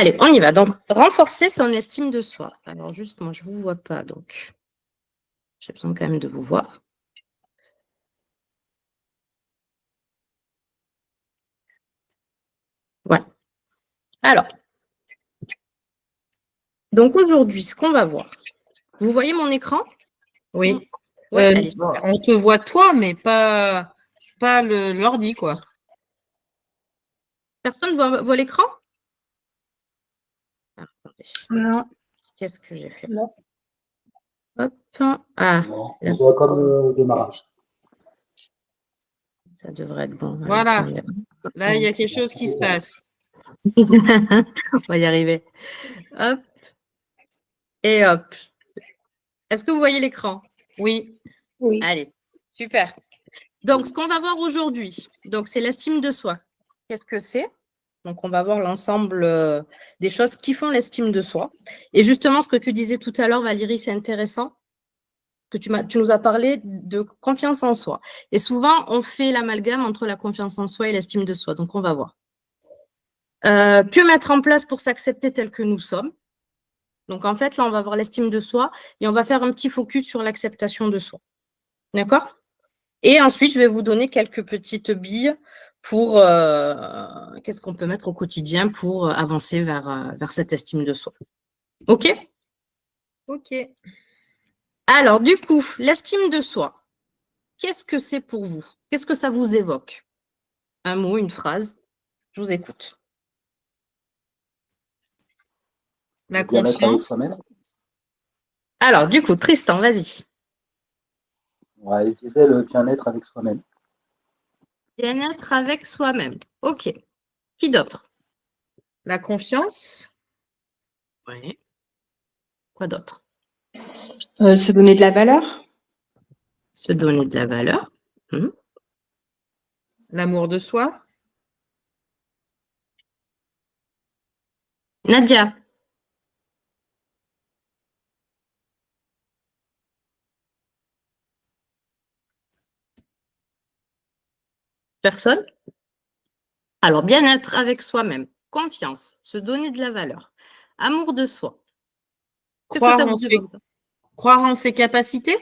Allez, on y va. Donc, renforcer son estime de soi. Alors, juste, moi, je ne vous vois pas, donc j'ai besoin quand même de vous voir. Voilà. Alors, donc aujourd'hui, ce qu'on va voir. Vous voyez mon écran? Oui. Ouais, allez, On te voit toi, mais pas l'ordi, quoi. personne voit l'écran? Non. Qu'est-ce que j'ai fait? Non. Hop. Ah, Non, là, on voit comme le démarrage. ça devrait être bon. Voilà. Attends, Là, il y a quelque chose qui se passe. on va y arriver. Hop. Et hop. Est-ce que vous voyez l'écran? Oui. Oui. Allez, super. Donc, ce qu'on va voir aujourd'hui, c'est l'estime de soi. Qu'est-ce que c'est? Donc, on va voir l'ensemble des choses qui font l'estime de soi. Et justement, ce que tu disais tout à l'heure, Valérie, c'est intéressant, que tu nous as parlé de confiance en soi. Et souvent, on fait l'amalgame entre la confiance en soi et l'estime de soi. Donc, on va voir. Que mettre en place pour s'accepter tel que nous sommes? Donc, en fait, là, on va voir l'estime de soi et on va faire un petit focus sur l'acceptation de soi. D'accord? Et ensuite, je vais vous donner quelques petites billes pour qu'est-ce qu'on peut mettre au quotidien pour avancer vers cette estime de soi. OK? OK. Alors, du coup, l'estime de soi, qu'est-ce que c'est pour vous? Qu'est-ce que ça vous évoque? Un mot, une phrase? Je vous écoute. La Le bien-être avec confiance. soi-même. Alors, du coup, Tristan, vas-y. On va utiliser le bien-être avec soi-même. Bien-être avec soi-même. OK. Qui d'autre? La confiance. Oui. Quoi d'autre? Se donner de la valeur. Se donner de la valeur. L'amour de soi. Nadia. Personne? Alors, bien-être avec soi-même, confiance, se donner de la valeur, amour de soi. Qu'est-ce que ça vous évoque? Croire en ses capacités.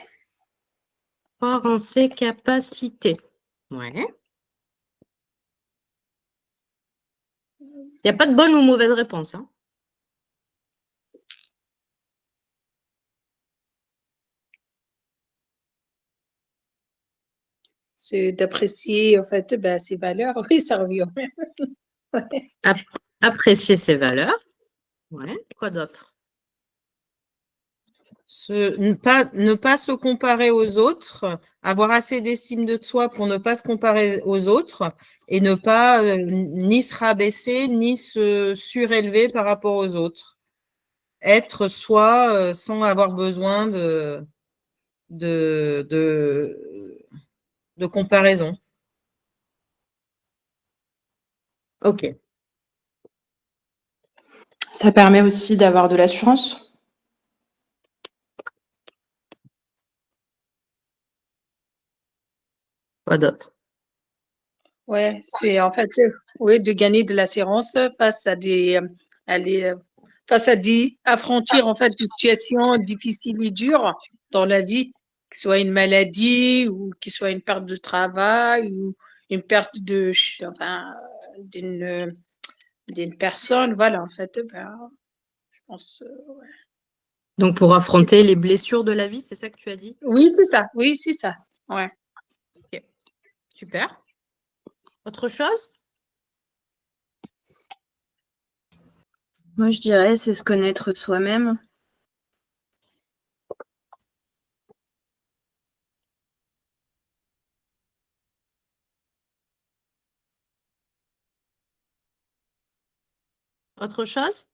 Croire en ses capacités. Ouais. Il n'y a pas de bonne ou mauvaise réponse. Hein. C'est d'apprécier, en fait, ses valeurs. Oui, ça revient au même. Ouais. Apprécier ses valeurs. Ouais. Quoi d'autre? Ne pas se comparer aux autres, avoir assez d'estime de soi pour ne pas se comparer aux autres et ne pas ni se rabaisser ni se surélever par rapport aux autres. Être soi sans avoir besoin de comparaison. Ok. Ça permet aussi d'avoir de l'assurance. Quoi d'autre? Ouais, c'est en fait, oui, de gagner de l'assurance face affrontir en fait des situations difficiles et dures dans la vie, que ce soit une maladie ou que ce soit une perte de travail ou une perte d'une personne, voilà, en fait, je pense, ouais. Donc, pour affronter les blessures de la vie, c'est ça que tu as dit? Oui, c'est ça, ouais. Ok. Super. Autre chose? Moi, je dirais, c'est se connaître soi-même. Autre chose?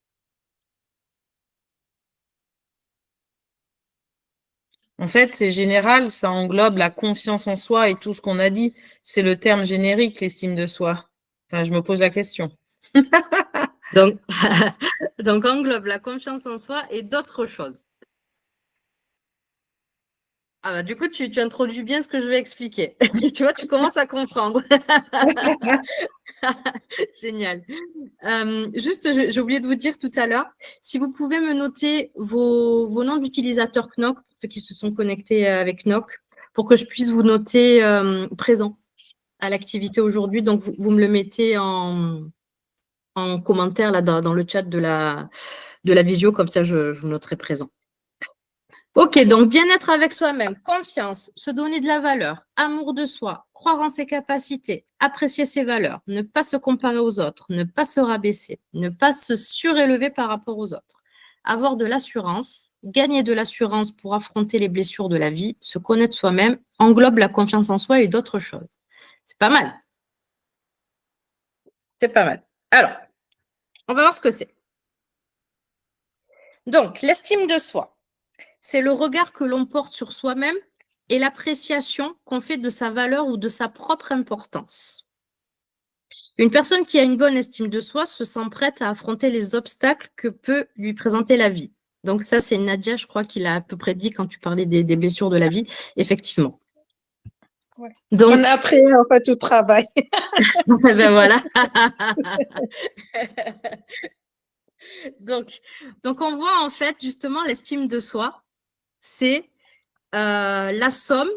En fait, c'est général, ça englobe la confiance en soi et tout ce qu'on a dit. C'est le terme générique, l'estime de soi. Enfin, je me pose la question. Donc, donc, englobe la confiance en soi et d'autres choses. Ah bah, du coup, tu introduis bien ce que je vais expliquer. Tu vois, tu commences à comprendre. Génial. Juste, j'ai oublié de vous dire tout à l'heure, si vous pouvez me noter vos noms d'utilisateurs Knock, pour ceux qui se sont connectés avec Knock, pour que je puisse vous noter présent à l'activité aujourd'hui. Donc, vous me le mettez en commentaire là, dans le chat de la visio, comme ça, je vous noterai présent. Ok, donc bien-être avec soi-même, confiance, se donner de la valeur, amour de soi, croire en ses capacités, apprécier ses valeurs, ne pas se comparer aux autres, ne pas se rabaisser, ne pas se surélever par rapport aux autres, avoir de l'assurance, gagner de l'assurance pour affronter les blessures de la vie, se connaître soi-même, englobe la confiance en soi et d'autres choses. C'est pas mal. C'est pas mal. Alors, on va voir ce que c'est. Donc, l'estime de soi. C'est le regard que l'on porte sur soi-même et l'appréciation qu'on fait de sa valeur ou de sa propre importance. Une personne qui a une bonne estime de soi se sent prête à affronter les obstacles que peut lui présenter la vie. Donc ça, c'est Nadia, je crois, qui l'a à peu près dit quand tu parlais des blessures de la vie, effectivement. Ouais. Donc, On a appris en fait au travail. ben voilà. donc, on voit en fait justement l'estime de soi, c'est la somme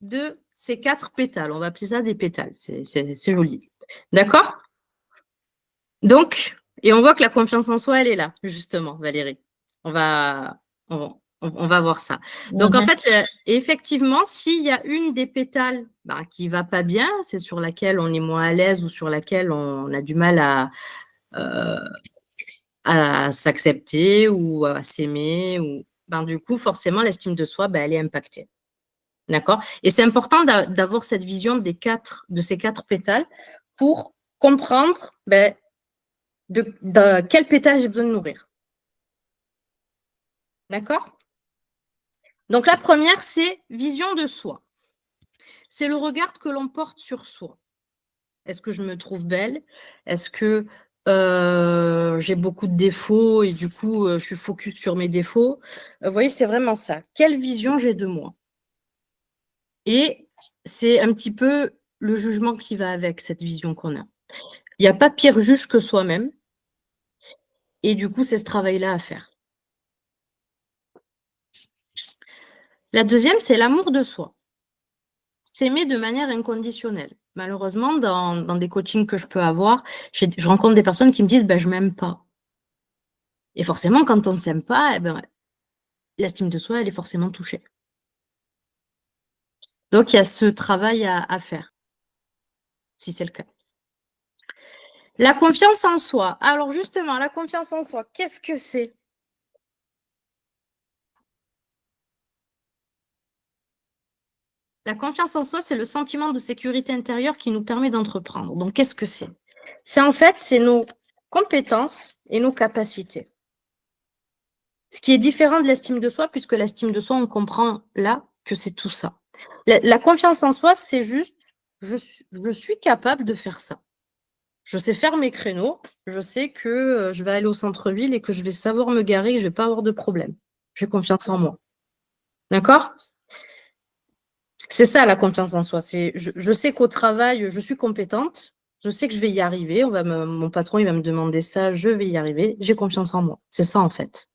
de ces 4 pétales. On va appeler ça des pétales. C'est joli. D'accord? Donc, et on voit que la confiance en soi, elle est là, justement, Valérie. On va voir ça. Donc, en fait, effectivement, s'il y a une des pétales qui ne va pas bien, c'est sur laquelle on est moins à l'aise ou sur laquelle on a du mal à s'accepter ou à s'aimer, ou du coup, forcément, l'estime de soi, elle est impactée. D'accord? Et c'est important d'avoir cette vision de ces 4 pétales pour comprendre de quel pétale j'ai besoin de nourrir. D'accord? Donc, la première, c'est vision de soi. C'est le regard que l'on porte sur soi. Est-ce que je me trouve belle? Est-ce que j'ai beaucoup de défauts et du coup, je suis focus sur mes défauts? Vous voyez, c'est vraiment ça. Quelle vision j'ai de moi? Et c'est un petit peu le jugement qui va avec cette vision qu'on a. Il n'y a pas pire juge que soi-même. Et du coup, c'est ce travail-là à faire. La deuxième, c'est l'amour de soi. S'aimer de manière inconditionnelle. Malheureusement, dans des coachings que je peux avoir, je rencontre des personnes qui me disent je ne m'aime pas. Et forcément, quand on ne s'aime pas, l'estime de soi, elle est forcément touchée. Donc, il y a ce travail à faire, si c'est le cas. La confiance en soi. Alors justement, la confiance en soi, qu'est-ce que c'est? La confiance en soi, c'est le sentiment de sécurité intérieure qui nous permet d'entreprendre. Donc, qu'est-ce que c'est? C'est nos compétences et nos capacités. Ce qui est différent de l'estime de soi, puisque l'estime de soi, on comprend là que c'est tout ça. La confiance en soi, c'est juste, je suis capable de faire ça. Je sais faire mes créneaux, je sais que je vais aller au centre-ville et que je vais savoir me garer, que je ne vais pas avoir de problème. J'ai confiance en moi. D'accord? C'est ça la confiance en soi. Je sais qu'au travail, je suis compétente, je sais que je vais y arriver. Mon patron, il va me demander ça, je vais y arriver. J'ai confiance en moi. C'est ça en fait.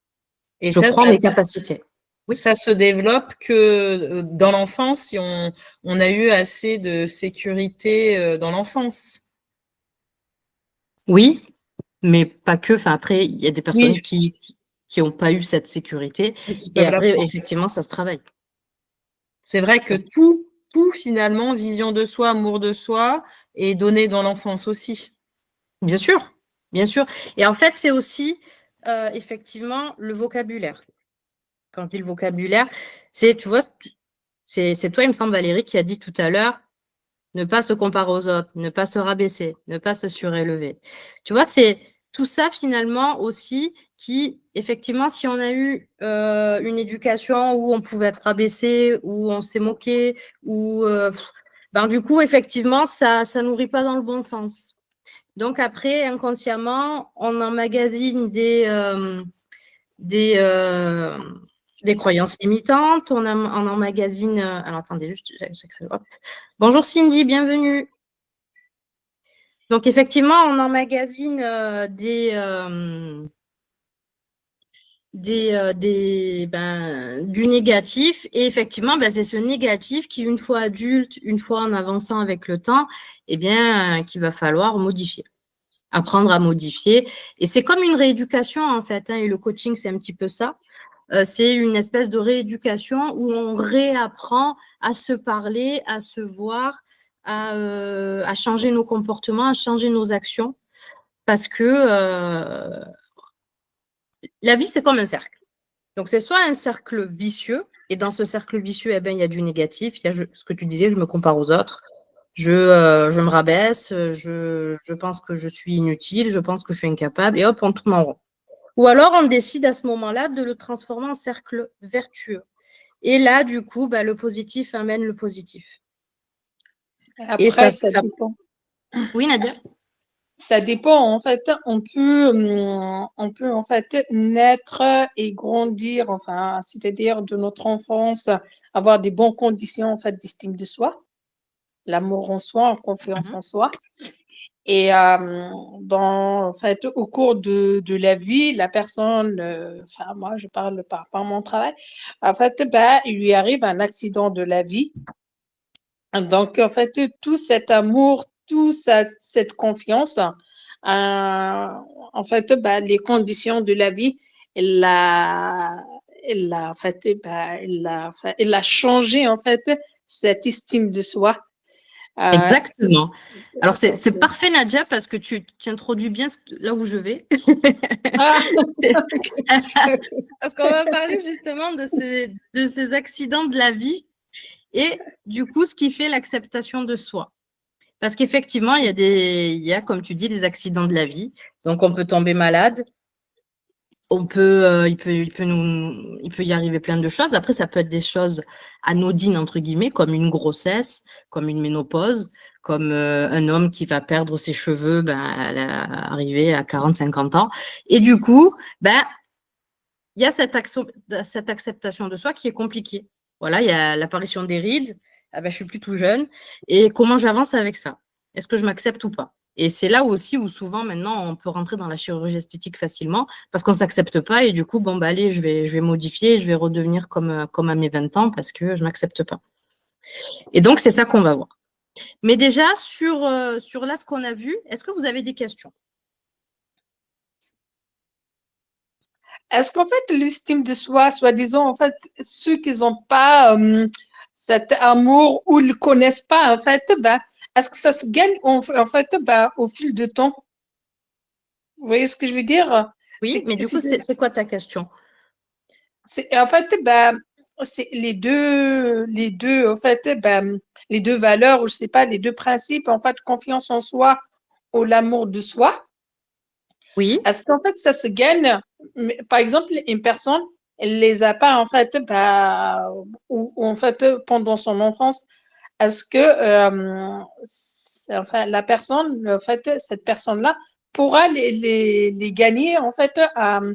Et je crois en mes capacités. Oui. Ça se développe que dans l'enfance, si on a eu assez de sécurité dans l'enfance. Oui, mais pas que. Enfin, après, il y a des personnes qui n'ont pas eu cette sécurité. Et après, effectivement, ça se travaille. C'est vrai que tout finalement, vision de soi, amour de soi, est donné dans l'enfance aussi. Bien sûr, bien sûr. Et en fait, c'est aussi effectivement le vocabulaire. Quand je dis le vocabulaire, tu vois, c'est toi, il me semble, Valérie, qui a dit tout à l'heure, ne pas se comparer aux autres, ne pas se rabaisser, ne pas se surélever. Tu vois, c'est tout ça finalement aussi qui, effectivement, si on a eu une éducation où on pouvait être rabaissé, où on s'est moqué, où du coup, effectivement, ça nourrit pas dans le bon sens. Donc après, inconsciemment, on emmagasine des croyances limitantes, on emmagasine… alors attendez, juste, j'accélère. Bonjour Cindy, bienvenue. Donc, effectivement, on emmagasine du négatif. Et effectivement, c'est ce négatif qui, une fois adulte, une fois en avançant avec le temps, qu'il va falloir modifier, apprendre à modifier. Et c'est comme une rééducation, en fait, et le coaching, c'est un petit peu ça. C'est une espèce de rééducation où on réapprend à se parler, à se voir, à changer nos comportements, à changer nos actions. Parce que la vie, c'est comme un cercle. Donc, c'est soit un cercle vicieux, et dans ce cercle vicieux, il y a du négatif. Il y a ce que tu disais, je me compare aux autres, je me rabaisse, je pense que je suis inutile, je pense que je suis incapable, et hop, on tourne en rond. Ou alors, on décide à ce moment-là de le transformer en cercle vertueux. Et là, du coup, le positif amène le positif. Après, ça dépend. Oui, Nadia? Ça dépend, en fait. On peut en fait naître et grandir, enfin, c'est-à-dire de notre enfance, avoir des bonnes conditions en fait d'estime de soi, l'amour en soi, en confiance en soi. Et en fait, au cours de la vie, la personne, enfin moi je parle par mon travail, en fait, il lui arrive un accident de la vie. Donc en fait, tout cet amour, toute cette confiance, en fait, les conditions de la vie, elle a changé en fait cette estime de soi. Exactement. Alors, c'est parfait, Nadia, parce que tu introduis bien là où je vais. Parce qu'on va parler justement de ces accidents de la vie et du coup, ce qui fait l'acceptation de soi. Parce qu'effectivement, il y a, comme tu dis, des accidents de la vie. Donc, on peut tomber malade. Il peut y arriver plein de choses. Après, ça peut être des choses anodines, entre guillemets, comme une grossesse, comme une ménopause, comme un homme qui va perdre ses cheveux arrivé à 40-50 ans. Et du coup, il y a cette acceptation de soi qui est compliquée. Voilà, il y a l'apparition des rides. Je ne suis plus tout jeune. Et comment j'avance avec ça? Est-ce que je m'accepte ou pas? Et c'est là aussi où souvent, maintenant, on peut rentrer dans la chirurgie esthétique facilement parce qu'on ne s'accepte pas et du coup, allez, je vais modifier, je vais redevenir comme à mes 20 ans parce que je ne m'accepte pas. Et donc, c'est ça qu'on va voir. Mais déjà, sur là, ce qu'on a vu, est-ce que vous avez des questions? Est-ce qu'en fait, l'estime de soi, soi-disant, en fait, ceux qui n'ont pas cet amour ou ne le connaissent pas, en fait, est-ce que ça se gagne en fait, au fil du temps? Vous voyez ce que je veux dire? Oui, mais du coup, c'est quoi ta question? En fait, c'est les deux, en fait, les deux valeurs, ou je sais pas, les deux principes, en fait, confiance en soi ou l'amour de soi. Oui. Est-ce qu'en fait, ça se gagne? Par exemple, une personne, elle les a pas, en fait, ou en fait, pendant son enfance. Est-ce que enfin, la personne, en fait, cette personne-là pourra les gagner, en fait, enfin,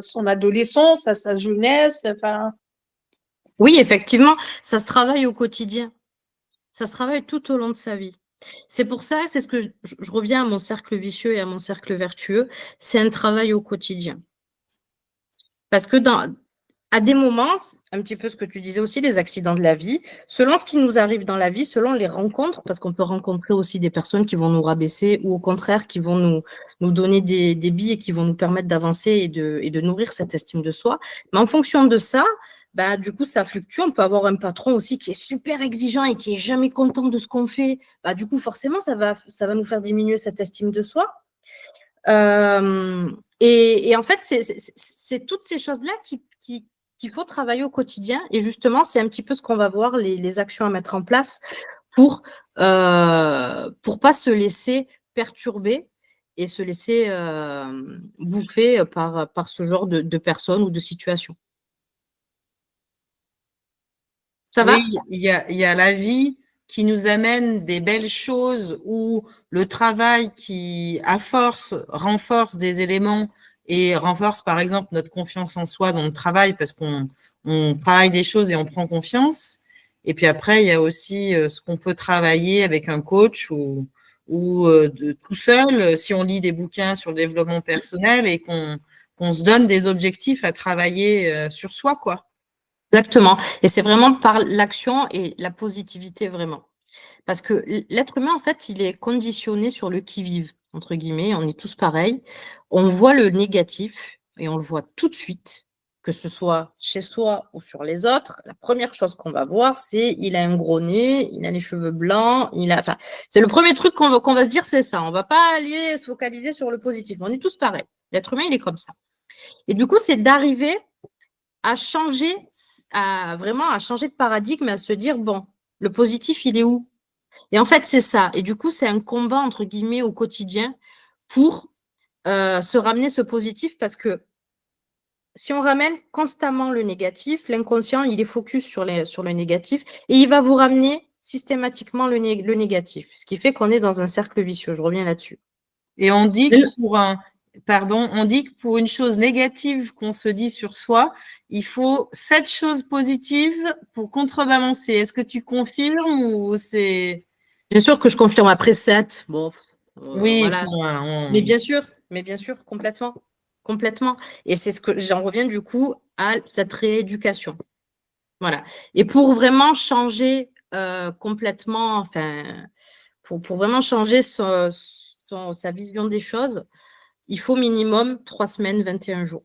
son adolescence, à sa jeunesse, enfin. Oui, effectivement, ça se travaille au quotidien. Ça se travaille tout au long de sa vie. C'est pour ça, c'est ce que je reviens à mon cercle vicieux et à mon cercle vertueux, c'est un travail au quotidien. Parce que à des moments, un petit peu ce que tu disais aussi, les accidents de la vie, selon ce qui nous arrive dans la vie, selon les rencontres, parce qu'on peut rencontrer aussi des personnes qui vont nous rabaisser ou au contraire qui vont nous donner des billes et qui vont nous permettre d'avancer et de nourrir cette estime de soi. Mais en fonction de ça, du coup, ça fluctue. On peut avoir un patron aussi qui est super exigeant et qui est jamais content de ce qu'on fait. Du coup, forcément, ça va nous faire diminuer cette estime de soi. Et en fait, c'est toutes ces choses-là qu'il faut travailler au quotidien. Et justement, c'est un petit peu ce qu'on va voir, les actions à mettre en place pour pas se laisser perturber et se laisser bouffer par ce genre de personnes ou de situations. Ça va? Oui, il y a la vie qui nous amène des belles choses ou le travail qui, à force, renforce des éléments et renforce, par exemple, notre confiance en soi dans le travail parce qu'on travaille des choses et on prend confiance. Et puis après, il y a aussi ce qu'on peut travailler avec un coach ou tout seul, si on lit des bouquins sur le développement personnel et qu'on se donne des objectifs à travailler sur soi, quoi. Exactement. Et c'est vraiment par l'action et la positivité, vraiment. Parce que l'être humain, en fait, il est conditionné sur le qui-vive, entre guillemets. On est tous pareils. On voit le négatif et on le voit tout de suite, que ce soit chez soi ou sur les autres. La première chose qu'on va voir, c'est il a un gros nez, il a les cheveux blancs, enfin, c'est le premier truc qu'on va se dire, c'est ça. On va pas aller se focaliser sur le positif. On est tous pareils. L'être humain, il est comme ça. Et du coup, c'est d'arriver à changer, vraiment à changer de paradigme, à se dire, bon, le positif, il est où? Et en fait, c'est ça. Et du coup, c'est un combat, entre guillemets, au quotidien pour se ramener ce positif parce que si on ramène constamment le négatif, l'inconscient, il est focus sur le négatif et il va vous ramener systématiquement le négatif. Ce qui fait qu'on est dans un cercle vicieux. Je reviens là-dessus. Et on dit on dit que pour une chose négative qu'on se dit sur soi, il faut 7 choses positives pour contrebalancer. Est-ce que tu confirmes ou c'est… Bien sûr que je confirme après 7. Bon, Oui, voilà. Mais bien sûr, complètement. Complètement. Et c'est ce que j'en reviens du coup à cette rééducation. Voilà. Et pour vraiment changer complètement, enfin, pour vraiment changer sa vision des choses, il faut minimum 3 semaines, 21 jours.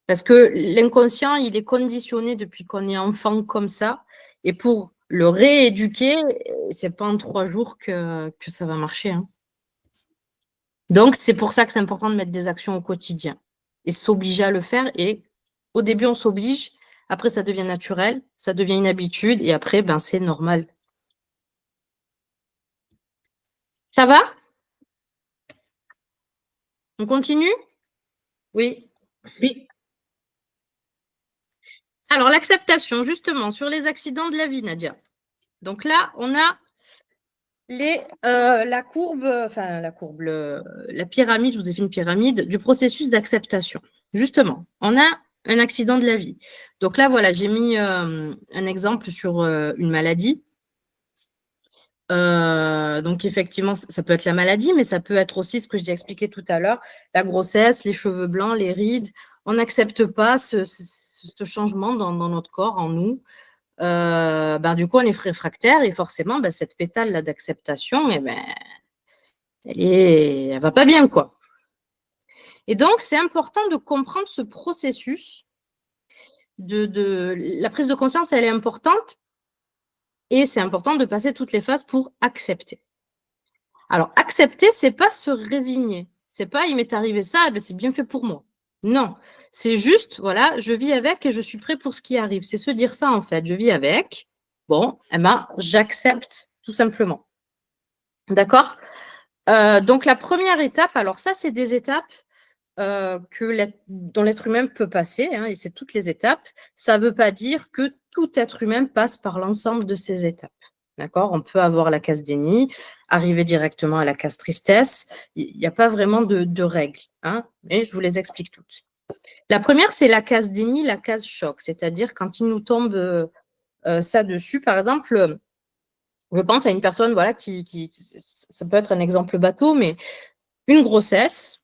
Parce que l'inconscient, il est conditionné depuis qu'on est enfant comme ça. Et pour le rééduquer, c'est pas en 3 jours que ça va marcher, hein. Donc, c'est pour ça que c'est important de mettre des actions au quotidien et s'obliger à le faire. Et au début, on s'oblige. Après, ça devient naturel, ça devient une habitude. Et après, ben, c'est normal. Ça va? On continue? Oui. Oui. Alors, l'acceptation, justement, sur les accidents de la vie, Nadia. Donc là, on a la pyramide, je vous ai fait une pyramide du processus d'acceptation. Justement, on a un accident de la vie. Donc là, voilà, j'ai mis un exemple sur une maladie. Donc effectivement, ça peut être la maladie, mais ça peut être aussi ce que j'ai expliqué tout à l'heure, la grossesse, les cheveux blancs, les rides. On n'accepte pas ce changement dans notre corps, en nous. Ben, du coup, on est réfractaire et forcément, ben, cette pétale-là d'acceptation, eh ben, elle va pas bien, quoi. Et donc, c'est important de comprendre ce processus la prise de conscience, elle est importante et c'est important de passer toutes les phases pour accepter. Alors, accepter, c'est pas se résigner. C'est pas, il m'est arrivé ça, ben, c'est bien fait pour moi. Non, c'est juste, voilà, je vis avec et je suis prêt pour ce qui arrive. C'est se dire ça, en fait. Je vis avec. Bon, eh ben, j'accepte, tout simplement. D'accord? Donc, la première étape, alors ça, c'est des étapes dont l'être humain peut passer, hein, et c'est toutes les étapes. Ça ne veut pas dire que tout être humain passe par l'ensemble de ces étapes. D'accord? On peut avoir la case déni, arriver directement à la case tristesse. Il n'y a pas vraiment de règles, hein, mais je vous les explique toutes. La première, c'est la case déni, la case choc, c'est-à-dire quand il nous tombe ça dessus, par exemple, je pense à une personne, voilà, ça peut être un exemple bateau, mais une grossesse.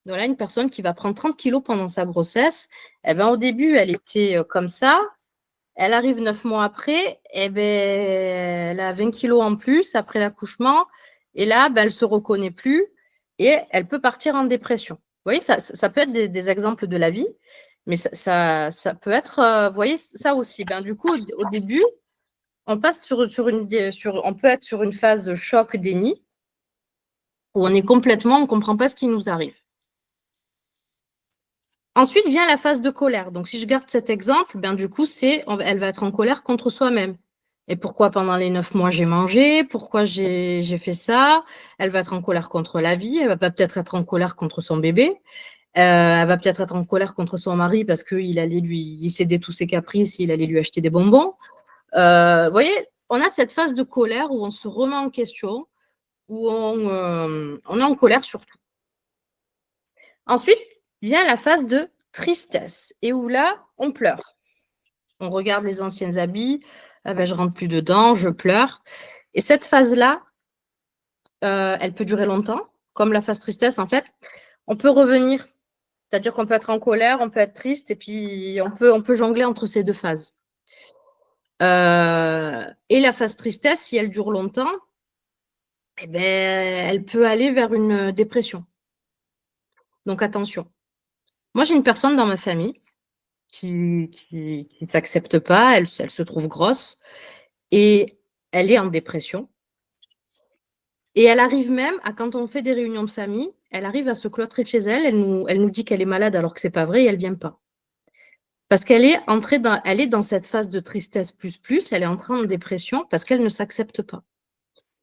Voilà, une personne qui va prendre 30 kilos pendant sa grossesse. Eh ben, au début, elle était comme ça. Elle arrive 9 mois après, eh ben, elle a 20 kilos en plus après l'accouchement. Et là, ben, elle ne se reconnaît plus et elle peut partir en dépression. Vous voyez, ça peut être des exemples de la vie, mais ça peut être, vous voyez, ça aussi. Ben, du coup, au début, on passe on peut être sur une phase de choc déni où on ne comprend pas ce qui nous arrive. Ensuite vient la phase de colère. Donc, si je garde cet exemple, ben, du coup, elle va être en colère contre soi-même. Et pourquoi pendant les 9 mois j'ai mangé? Pourquoi j'ai fait ça? Elle va être en colère contre la vie. Elle va peut-être être en colère contre son bébé. Elle va peut-être être en colère contre son mari parce qu'il allait lui céder tous ses caprices, il allait lui acheter des bonbons. Vous voyez, on a cette phase de colère où on se remet en question, où on est en colère surtout. Ensuite vient la phase de tristesse et où là, on pleure. On regarde les anciens habits, ah ben, je rentre plus dedans, je pleure. Et cette phase-là, elle peut durer longtemps, comme la phase tristesse, en fait. On peut revenir, c'est-à-dire qu'on peut être en colère, on peut être triste, et puis on peut jongler entre ces deux phases. Et la phase tristesse, si elle dure longtemps, eh ben, elle peut aller vers une dépression. Donc attention. Moi, j'ai une personne dans ma famille qui s'accepte pas, elle se trouve grosse et elle est en dépression. Et elle arrive même à, quand on fait des réunions de famille, elle arrive à se cloîtrer chez elle, elle nous dit qu'elle est malade alors que c'est pas vrai et elle vient pas. Parce qu'elle est elle est dans cette phase de tristesse plus, elle est entrée en dépression parce qu'elle ne s'accepte pas.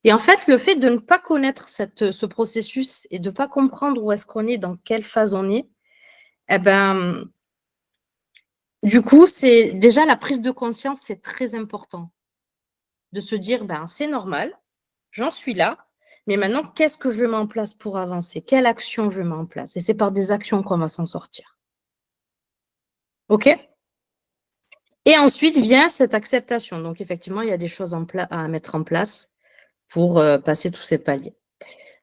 Et en fait, le fait de ne pas connaître ce processus et de ne pas comprendre où est-ce qu'on est, dans quelle phase on est, eh ben, du coup, c'est déjà la prise de conscience, c'est très important. De se dire, ben, c'est normal, j'en suis là, mais maintenant, qu'est-ce que je mets en place pour avancer? Quelle action je mets en place? Et c'est par des actions qu'on va s'en sortir. OK? Et ensuite vient cette acceptation. Donc, effectivement, il y a des choses à mettre en place pour passer tous ces paliers.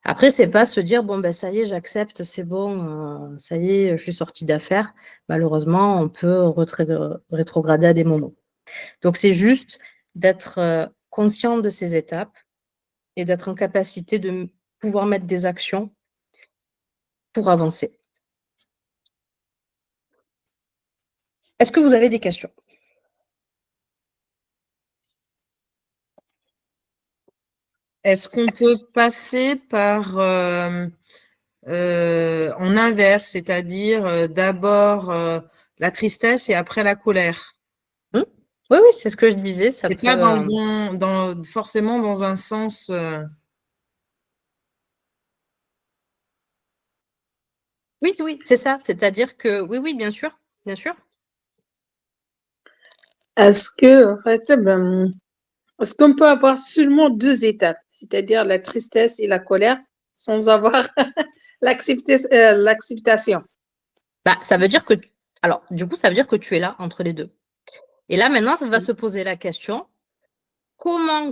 Après, c'est pas se dire, bon, ben, ça y est, j'accepte, c'est bon, ça y est, je suis sortie d'affaires. Malheureusement, on peut rétrograder à des moments. Donc, c'est juste d'être conscient de ces étapes et d'être en capacité de pouvoir mettre des actions pour avancer. Est-ce que vous avez des questions? Est-ce qu'on peut passer par en inverse, c'est-à-dire d'abord la tristesse et après la colère? Oui, oui, c'est ce que je disais. Ça C'est peut, pas forcément dans un sens. Oui, oui, c'est ça. C'est-à-dire que oui, oui, bien sûr, bien sûr. Est-ce que, en fait, est-ce qu'on peut avoir seulement deux étapes, c'est-à-dire la tristesse et la colère, sans avoir l'acceptation? Bah, ça veut dire que, alors, du coup, ça veut dire que tu es là entre les deux. Et là, maintenant, ça va se poser la question,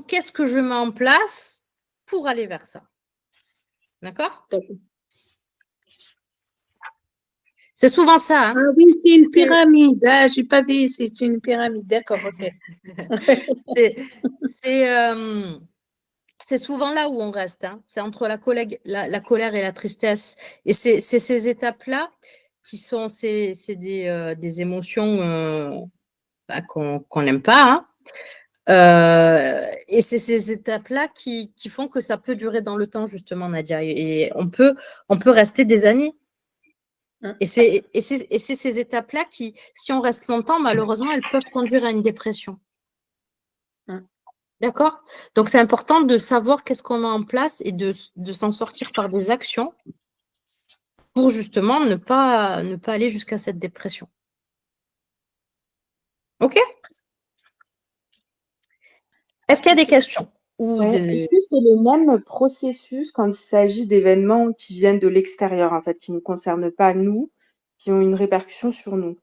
qu'est-ce que je mets en place pour aller vers ça? D'accord? C'est souvent ça. Hein. Ah oui, c'est une pyramide. Ah, j'ai pas vu, c'est une pyramide. D'accord, ok. C'est souvent là où on reste. Hein. C'est entre la colère et la tristesse. Et c'est ces étapes-là qui sont des émotions bah, qu'on n'aime pas. Hein. Et c'est ces étapes-là qui font que ça peut durer dans le temps, justement, Nadia. Et on peut rester des années. Et c'est ces étapes-là qui, si on reste longtemps, malheureusement, elles peuvent conduire à une dépression. D'accord? Donc, c'est important de savoir qu'est-ce qu'on met en place et de s'en sortir par des actions pour justement ne pas aller jusqu'à cette dépression. OK? Est-ce qu'il y a des questions? Est-ce que c'est le même processus quand il s'agit d'événements qui viennent de l'extérieur, en fait, qui ne concernent pas nous, qui ont une répercussion sur nous?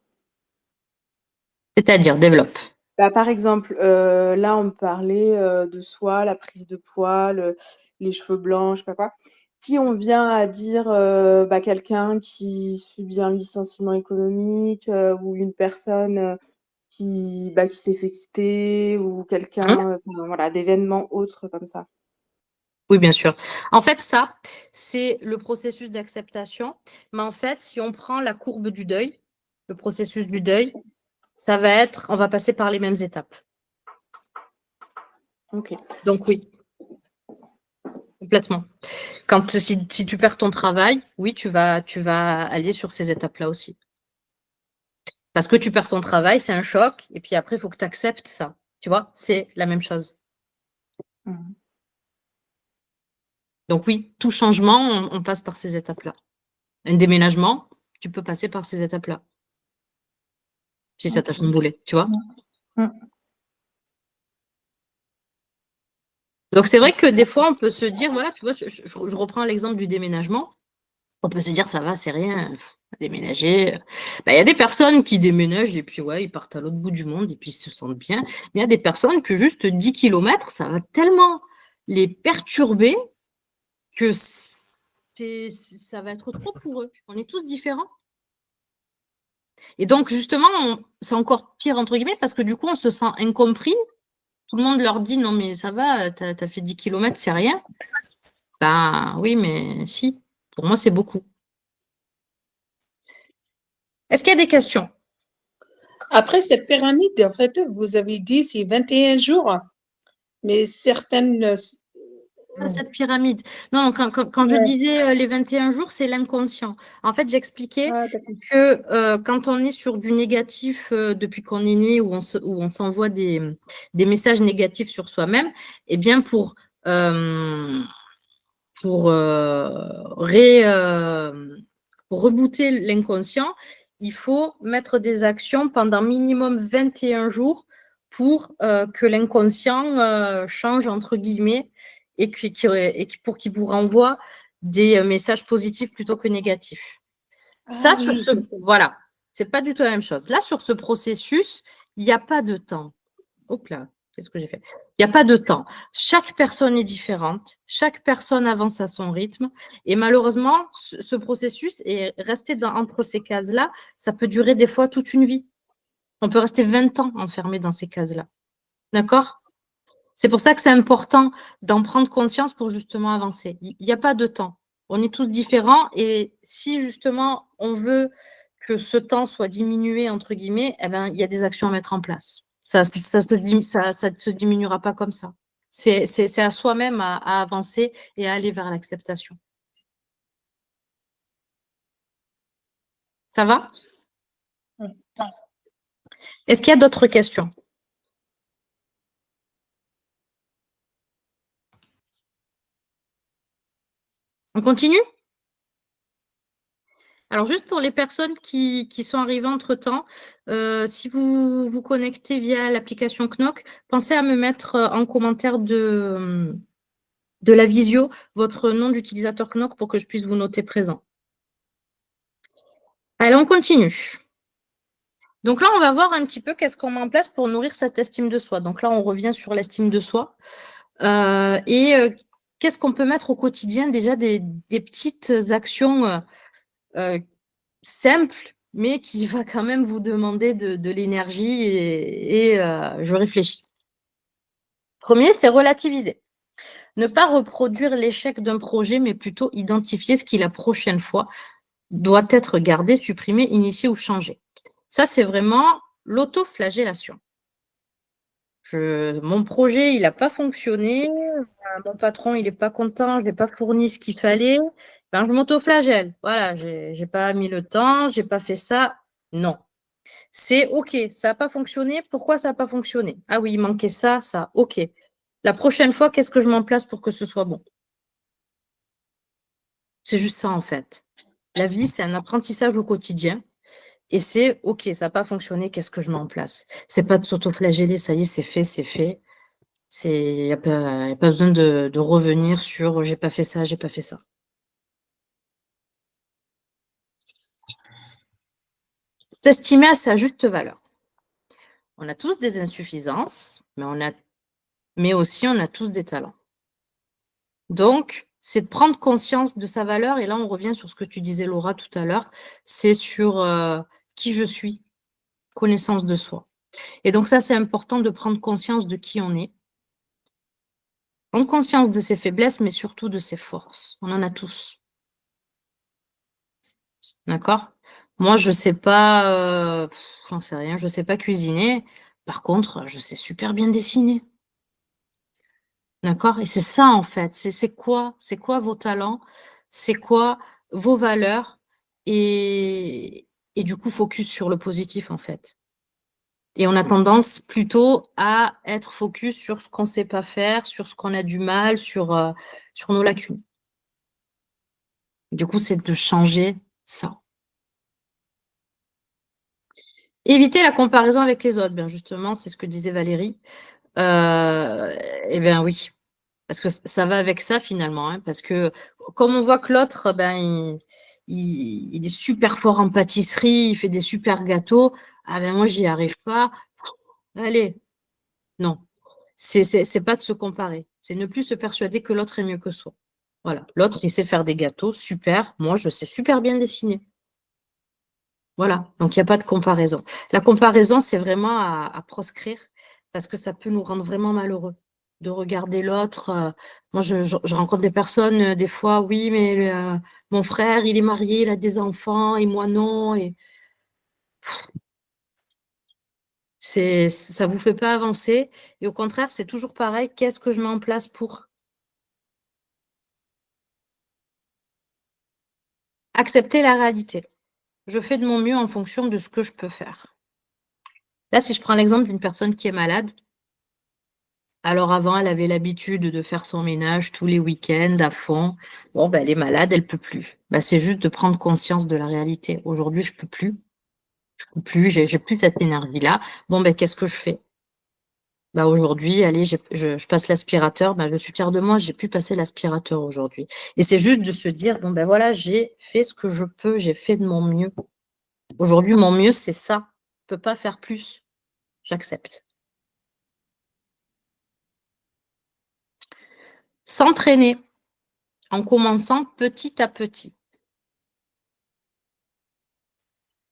C'est-à-dire, développe. Bah, par exemple, là, on me parlait, de soi, la prise de poids, les cheveux blancs, je sais pas quoi. Si on vient à dire, bah, quelqu'un qui subit un licenciement économique, ou une personne, qui s'est fait quitter ou quelqu'un, enfin, voilà, d'événements autres comme ça. Oui, bien sûr. En fait, ça, c'est le processus d'acceptation. Mais en fait, si on prend la courbe du deuil, le processus du deuil, ça va être, on va passer par les mêmes étapes. OK. Donc oui, complètement. Si tu perds ton travail, oui, tu vas aller sur ces étapes-là aussi. Parce que tu perds ton travail, c'est un choc, et puis après, il faut que tu acceptes ça. Tu vois, c'est la même chose. Mmh. Donc oui, tout changement, on passe par ces étapes-là. Un déménagement, tu peux passer par ces étapes-là. Si ça t'a chamboulé, tu vois. Mmh. Donc c'est vrai que des fois, on peut se dire, voilà, tu vois, je reprends l'exemple du déménagement. On peut se dire, ça va, c'est rien, déménager. Il y a des personnes qui déménagent et puis ouais, ils partent à l'autre bout du monde et puis ils se sentent bien. Mais il y a des personnes que juste 10 kilomètres, ça va tellement les perturber que ça va être trop pour eux. On est tous différents. Et donc, justement, c'est encore pire, entre guillemets, parce que du coup, on se sent incompris. Tout le monde leur dit, non, mais ça va, t'as fait 10 kilomètres, c'est rien. Ben oui, mais si, pour moi, c'est beaucoup. Est-ce qu'il y a des questions? Après, cette pyramide, en fait, vous avez dit c'est 21 jours, mais certaines. Cette pyramide. Non, quand je Ouais. disais les 21 jours, c'est l'inconscient. En fait, j'expliquais Ah, d'accord. que quand on est sur du négatif depuis qu'on est né, où on s'envoie des messages négatifs sur soi-même, eh bien, pour rebooter l'inconscient, il faut mettre des actions pendant minimum 21 jours pour que l'inconscient change, entre guillemets, et pour qu'il vous renvoie des messages positifs plutôt que négatifs. Ça, Ah oui, voilà, c'est pas du tout la même chose. Là, sur ce processus, il n'y a pas de temps. Hop là, qu'est-ce que j'ai fait? Il n'y a pas de temps. Chaque personne est différente, chaque personne avance à son rythme. Et malheureusement, ce processus est resté entre ces cases-là, ça peut durer des fois toute une vie. On peut rester 20 ans enfermé dans ces cases-là. D'accord? C'est pour ça que c'est important d'en prendre conscience pour justement avancer. Il n'y a pas de temps. On est tous différents et si justement on veut que ce temps soit diminué, entre guillemets, eh ben, il y a des actions à mettre en place. Ça ne se diminuera pas comme ça. C'est à soi-même à avancer et à aller vers l'acceptation. Ça va? Ouais. Est-ce qu'il y a d'autres questions? On continue? Alors, juste pour les personnes qui sont arrivées entre-temps, si vous vous connectez via l'application Knock, pensez à me mettre en commentaire de la visio votre nom d'utilisateur Knock pour que je puisse vous noter présent. Allez, on continue. Donc là, on va voir un petit peu qu'est-ce qu'on met en place pour nourrir cette estime de soi. Donc là, on revient sur l'estime de soi. Qu'est-ce qu'on peut mettre au quotidien? Déjà, des petites actions simple, mais qui va quand même vous demander de l'énergie et je réfléchis. Premier, c'est relativiser. Ne pas reproduire l'échec d'un projet, mais plutôt identifier ce qui, la prochaine fois, doit être gardé, supprimé, initié ou changé. Ça, c'est vraiment l'autoflagellation. Mon projet, il n'a pas fonctionné, mon patron, il n'est pas content, je n'ai pas fourni ce qu'il fallait, ben, je m'autoflagelle. Voilà, je n'ai pas mis le temps, je n'ai pas fait ça. Non. C'est OK, ça n'a pas fonctionné. Pourquoi ça n'a pas fonctionné? Ah oui, il manquait ça, ça. OK. La prochaine fois, qu'est-ce que je mets en place pour que ce soit bon? C'est juste ça, en fait. La vie, c'est un apprentissage au quotidien. Et c'est OK, ça n'a pas fonctionné, qu'est-ce que je mets en place? C'est pas de s'autoflageller, ça y est, c'est fait, c'est fait. Il n'y a pas besoin de revenir sur j'ai pas fait ça, j'ai pas fait ça. S'estimer à sa juste valeur. On a tous des insuffisances, mais aussi on a tous des talents. Donc, c'est de prendre conscience de sa valeur. Et là, on revient sur ce que tu disais, Laura, tout à l'heure. C'est sur qui je suis, connaissance de soi. Et donc, ça, c'est important de prendre conscience de qui on est. Prendre conscience de ses faiblesses, mais surtout de ses forces. On en a tous. D'accord? Moi, je ne sais pas, j'en sais rien, je ne sais pas cuisiner. Par contre, je sais super bien dessiner. D'accord? Et c'est ça, en fait. C'est quoi vos talents? C'est quoi vos valeurs? Et du coup, focus sur le positif, en fait. Et on a tendance plutôt à être focus sur ce qu'on ne sait pas faire, sur ce qu'on a du mal, sur nos lacunes. Du coup, c'est de changer ça. Éviter la comparaison avec les autres. Bien justement, c'est ce que disait Valérie. Eh bien oui, parce que ça va avec ça finalement, hein, parce que comme on voit que l'autre, il est super fort en pâtisserie, il fait des super gâteaux. Ah ben moi, j'y arrive pas. Allez, non. C'est pas de se comparer. C'est ne plus se persuader que l'autre est mieux que soi. Voilà. L'autre, il sait faire des gâteaux, super. Moi, je sais super bien dessiner. Voilà. Donc, il n'y a pas de comparaison. La comparaison, c'est vraiment à proscrire parce que ça peut nous rendre vraiment malheureux de regarder l'autre. Moi, je rencontre des personnes, des fois, oui, mais mon frère, il est marié, il a des enfants et moi, non. Et ça ne vous fait pas avancer. Et au contraire, c'est toujours pareil. Qu'est-ce que je mets en place pour accepter la réalité? Je fais de mon mieux en fonction de ce que je peux faire. Là, si je prends l'exemple d'une personne qui est malade, alors avant, elle avait l'habitude de faire son ménage tous les week-ends à fond. Bon, ben, elle est malade, elle ne peut plus. Ben, c'est juste de prendre conscience de la réalité. Aujourd'hui, je ne peux plus. Je peux plus, j'ai plus cette énergie-là. Bon, ben, qu'est-ce que je fais? Ben, aujourd'hui, allez, je passe l'aspirateur. Ben, je suis fière de moi, j'ai pu passer l'aspirateur aujourd'hui. Et c'est juste de se dire, bon, ben voilà, j'ai fait ce que je peux, j'ai fait de mon mieux. Aujourd'hui, mon mieux, c'est ça. Je ne peux pas faire plus. J'accepte. S'entraîner en commençant petit à petit.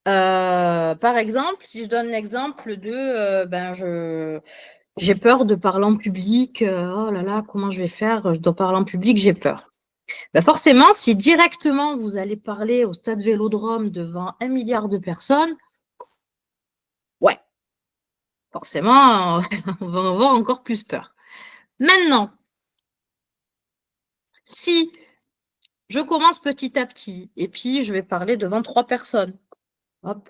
Par exemple, si je donne l'exemple de j'ai peur de parler en public, oh là là, comment je vais faire? Je dois parler en public, j'ai peur. Ben forcément, si directement vous allez parler au stade Vélodrome devant 1 milliard de personnes, ouais, forcément, on va avoir encore plus peur. Maintenant, si je commence petit à petit et puis je vais parler devant 3 personnes, hop,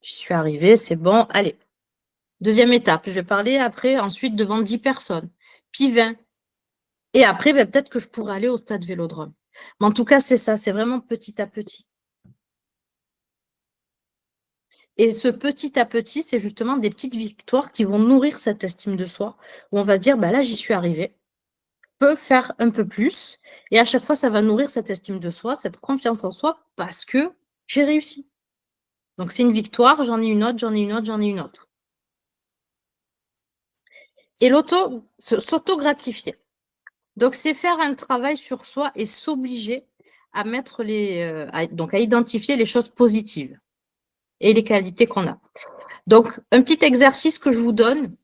j'y suis arrivée, c'est bon, allez. Deuxième étape, je vais parler après, ensuite devant 10 personnes, puis 20. Et après, ben, peut-être que je pourrais aller au stade Vélodrome. Mais en tout cas, c'est ça, c'est vraiment petit à petit. Et ce petit à petit, c'est justement des petites victoires qui vont nourrir cette estime de soi, où on va se dire, bah là, j'y suis arrivée, je peux faire un peu plus. Et à chaque fois, ça va nourrir cette estime de soi, cette confiance en soi, parce que j'ai réussi. Donc, c'est une victoire, j'en ai une autre, j'en ai une autre, j'en ai une autre. Et s'auto-gratifier. Donc, c'est faire un travail sur soi et s'obliger à mettre à identifier les choses positives et les qualités qu'on a. Donc, un petit exercice que je vous donne,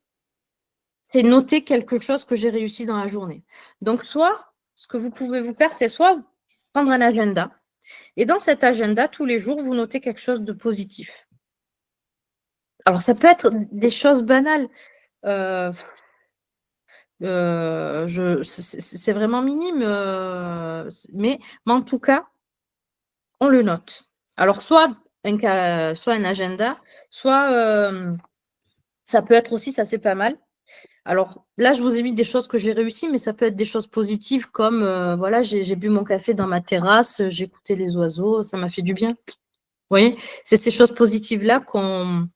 c'est noter quelque chose que j'ai réussi dans la journée. Donc, soit, ce que vous pouvez vous faire, c'est soit prendre un agenda, et dans cet agenda, tous les jours, vous notez quelque chose de positif. Alors, ça peut être des choses banales. C'est vraiment minime, mais en tout cas, on le note. Alors, soit un agenda, soit ça peut être aussi, ça c'est pas mal. Alors là, je vous ai mis des choses que j'ai réussies, mais ça peut être des choses positives comme, voilà, j'ai bu mon café dans ma terrasse, j'ai écouté les oiseaux, ça m'a fait du bien. Vous voyez, c'est ces choses positives-là qu'on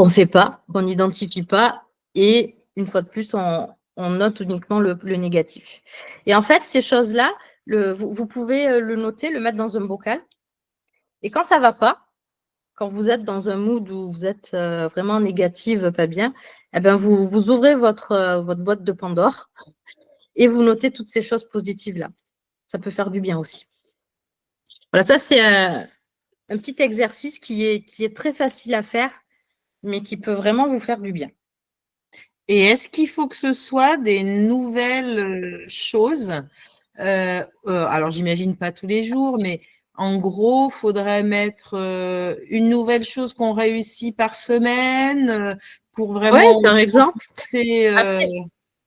fait pas, qu'on n'identifie pas, et une fois de plus, on note uniquement le négatif. Et en fait, ces choses-là, vous pouvez le noter, le mettre dans un bocal, et quand ça va pas, quand vous êtes dans un mood où vous êtes vraiment négative, pas bien, eh ben vous ouvrez votre boîte de Pandore et vous notez toutes ces choses positives-là. Ça peut faire du bien aussi. Voilà, ça c'est un petit exercice qui est très facile à faire, mais qui peut vraiment vous faire du bien. Et est-ce qu'il faut que ce soit des nouvelles choses? Alors, j'imagine pas tous les jours, mais en gros, il faudrait mettre une nouvelle chose qu'on réussit par semaine pour vraiment… Oui, par exemple. Après,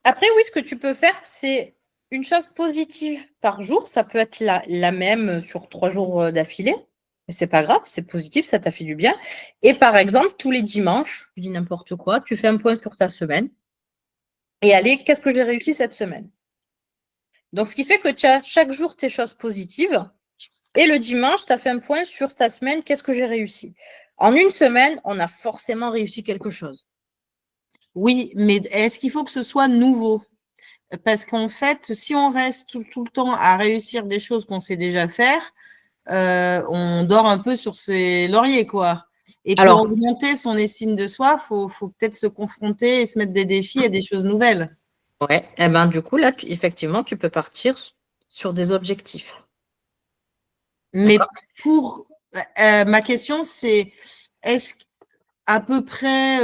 Après, oui, ce que tu peux faire, c'est une chose positive par jour. Ça peut être la même sur 3 jours d'affilée. Mais c'est pas grave, c'est positif, ça t'a fait du bien. Et par exemple, tous les dimanches, je dis n'importe quoi, tu fais un point sur ta semaine. Et allez, qu'est-ce que j'ai réussi cette semaine? Donc, ce qui fait que tu as chaque jour tes choses positives. Et le dimanche, tu as fait un point sur ta semaine, qu'est-ce que j'ai réussi? En une semaine, on a forcément réussi quelque chose. oui, mais est-ce qu'il faut que ce soit nouveau? Parce qu'en fait, si on reste tout le temps à réussir des choses qu'on sait déjà faire, on dort un peu sur ses lauriers, quoi. Et pour Alors, augmenter son estime de soi, faut peut-être se confronter et se mettre des défis et des choses nouvelles. ouais, eh ben, du coup, là, effectivement, tu peux partir sur des objectifs. Mais D'accord. pour ma question, c'est est-ce à peu près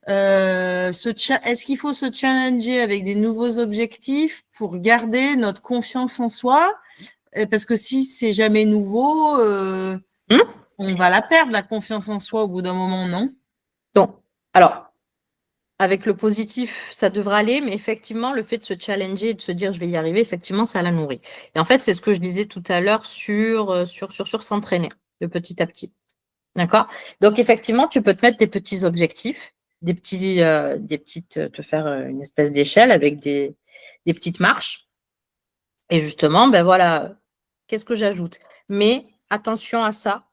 est-ce qu'il faut se challenger avec des nouveaux objectifs pour garder notre confiance en soi? Parce que si c'est jamais nouveau, on va la perdre, la confiance en soi, au bout d'un moment, non? Donc, alors, avec le positif, ça devrait aller, mais effectivement, le fait de se challenger et de se dire je vais y arriver, effectivement, ça la nourrit. Et en fait, c'est ce que je disais tout à l'heure sur s'entraîner de petit à petit. D'accord? Donc, effectivement, tu peux te mettre des petits objectifs, te faire une espèce d'échelle avec des petites marches. Et justement, ben voilà, qu'est-ce que j'ajoute? Mais attention à ça,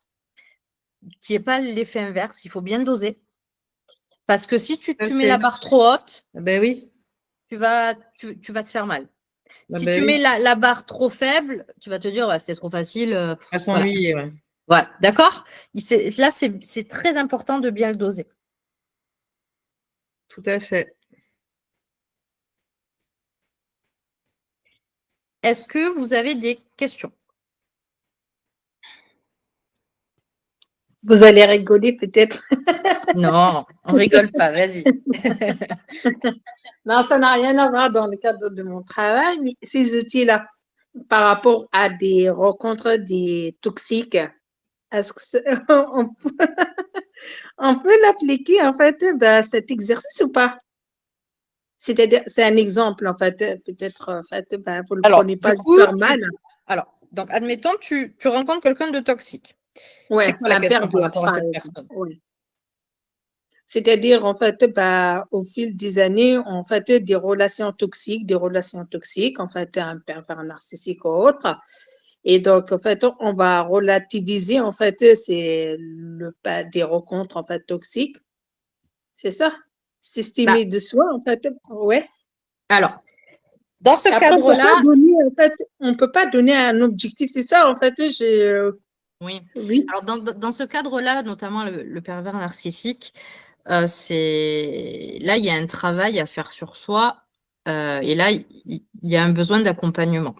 qu'il n'y ait pas l'effet inverse, il faut bien doser. Parce que si tu mets la barre trop haute, Ben oui. tu vas te faire mal. Ah Si ben tu oui. mets la barre trop faible, tu vas te dire, ouais, c'était trop facile. À Voilà. s'ennuyer, ouais. Voilà, d'accord? Là, c'est très important de bien le doser. Tout à fait. Est-ce que vous avez des questions? Vous allez rigoler peut-être. Non, on rigole pas, vas-y. Non, ça n'a rien à voir dans le cadre de mon travail, mais ces outils-là, par rapport à des rencontres des toxiques, est-ce que on peut, on peut l'appliquer, en fait, ben, cet exercice ou pas? C'est-à-dire, c'est un exemple, en fait, peut-être, en fait, ben, vous ne le Alors, prenez du pas coup, super mal. donc, admettons, tu rencontres quelqu'un de toxique. C'est Ouais, quoi la un question par pervers, rapport à par cette exemple. personne? Ouais. C'est-à-dire, en fait, bah, au fil des années, en fait, des relations toxiques, en fait, un pervers narcissique ou autre. Et donc, en fait, on va relativiser, en fait, des rencontres, en fait, toxiques. C'est ça? Bah, S'estimer de soi, en fait. Ouais. alors, dans ce Après, cadre-là, on peut pas donner un objectif. C'est ça, en fait, oui. oui. Alors, dans ce cadre-là, notamment le pervers narcissique, là, il y a un travail à faire sur soi. Et là, il y a un besoin d'accompagnement.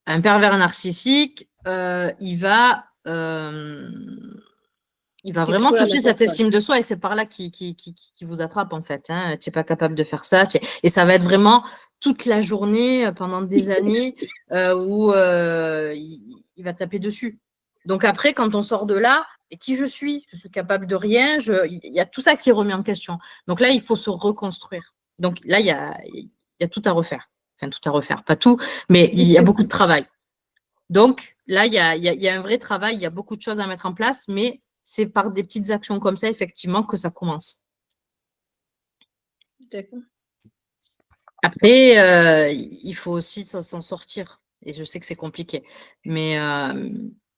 Un pervers narcissique, il va vraiment Détruire la toucher cette personne. estime de soi et c'est par là qu'il vous attrape en fait. Hein. Tu n'es pas capable de faire ça. Et ça va être vraiment toute la journée, pendant des années, où il va taper dessus. Donc après, quand on sort de là, et qui je suis capable de rien. Il y a tout ça qui est remis en question. Donc là, il faut se reconstruire. Donc là, il y a tout à refaire. Enfin, tout à refaire, pas tout, mais il y a beaucoup de travail. Donc là, il y a un vrai travail, il y a beaucoup de choses à mettre en place, mais c'est par des petites actions comme ça, effectivement, que ça commence. D'accord. Après, il faut aussi s'en sortir. Et je sais que c'est compliqué. Mais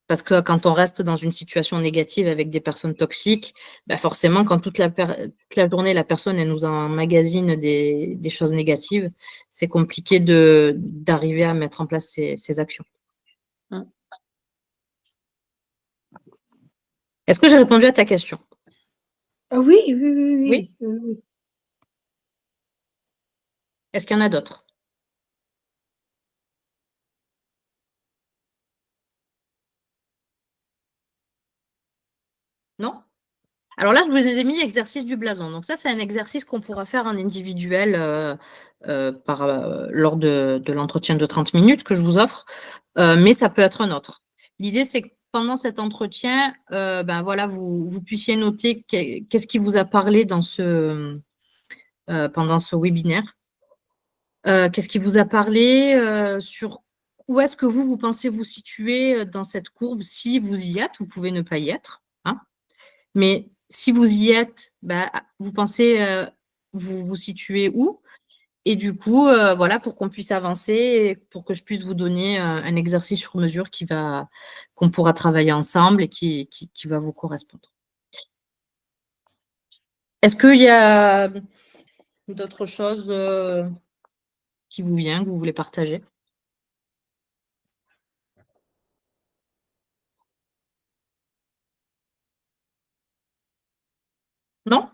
parce que quand on reste dans une situation négative avec des personnes toxiques, bah forcément, quand toute la journée, la personne elle nous emmagasine des choses négatives, c'est compliqué d'arriver à mettre en place ces actions. Est-ce que j'ai répondu à ta question? Oui, oui, oui, oui, oui. Est-ce qu'il y en a d'autres? Non? Alors là, je vous ai mis exercice du blason. Donc ça, c'est un exercice qu'on pourra faire en individuel lors de l'entretien de 30 minutes que je vous offre, mais ça peut être un autre. L'idée, c'est que pendant cet entretien, ben voilà, vous puissiez noter qu'est-ce qui vous a parlé pendant ce webinaire. Qu'est-ce qui vous a parlé sur où est-ce que vous pensez vous situer dans cette courbe? Si vous y êtes, vous pouvez ne pas y être. Hein, mais si vous y êtes, bah, vous pensez vous situer où? Et du coup, voilà, pour qu'on puisse avancer, et pour que je puisse vous donner un exercice sur mesure qu'on pourra travailler ensemble et qui va vous correspondre. Est-ce qu'il y a d'autres choses qui vous viennent, que vous voulez partager? Non?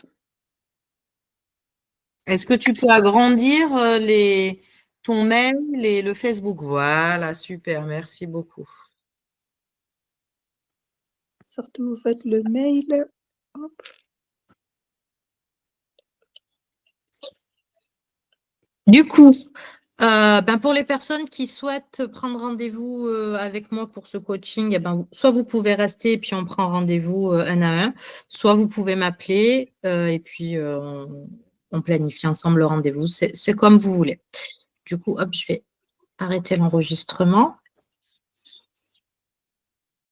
Est-ce que tu peux agrandir ton mail et le Facebook? Voilà, super, merci beaucoup. Surtout, vous faites le mail. Hop. Du coup, pour les personnes qui souhaitent prendre rendez-vous avec moi pour ce coaching, soit vous pouvez rester et puis on prend rendez-vous un à un, soit vous pouvez m'appeler et puis on planifie ensemble le rendez-vous. C'est comme vous voulez. Du coup, hop, je vais arrêter l'enregistrement.